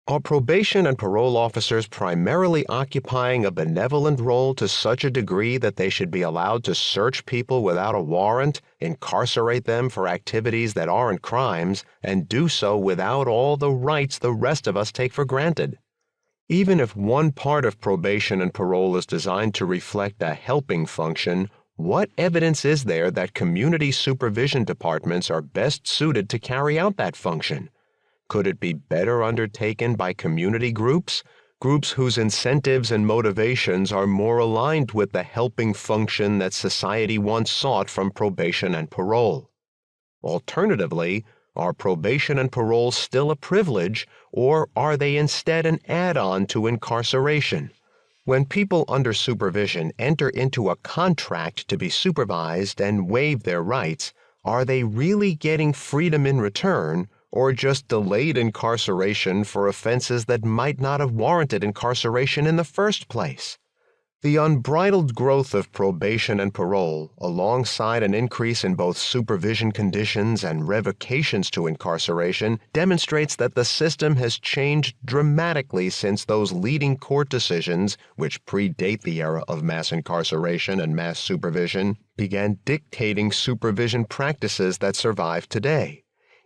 Are probation and parole officers primarily occupying a benevolent role to such a degree that they should be allowed to search people without a warrant, incarcerate them for activities that aren't crimes, and do so without all the rights the rest of us take for granted? Even if one part of probation and parole is designed to reflect a helping function, what evidence is there that community supervision departments are best suited to carry out that function? Could it be better undertaken by community groups whose incentives and motivations are more aligned with the helping function that society once sought from probation and parole? Alternatively, are probation and parole still a privilege, or are they instead an add-on to incarceration? When people under supervision enter into a contract to be supervised and waive their rights, are they really getting freedom in return, or just delayed incarceration for offenses that might not have warranted incarceration in the first place? The unbridled growth of probation and parole, alongside an increase in both supervision conditions and revocations to incarceration, demonstrates that the system has changed dramatically since those leading court decisions, which predate the era of mass incarceration and mass supervision, began dictating supervision practices that survive today.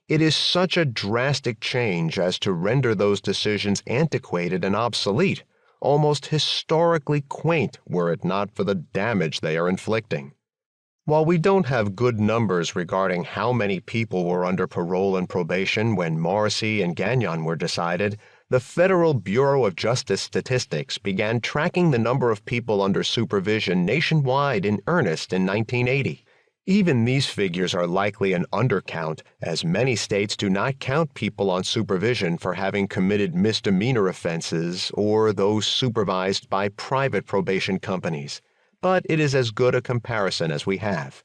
It is such a drastic change as to render those decisions antiquated and obsolete, almost historically quaint were it not for the damage they are inflicting. While we don't have good numbers regarding how many people were under parole and probation when Morrissey and Gagnon were decided, the Federal Bureau of Justice Statistics began tracking the number of people under supervision nationwide in earnest in 1980. Even these figures are likely an undercount, as many states do not count people on supervision for having committed misdemeanor offenses or those supervised by private probation companies. But it is as good a comparison as we have.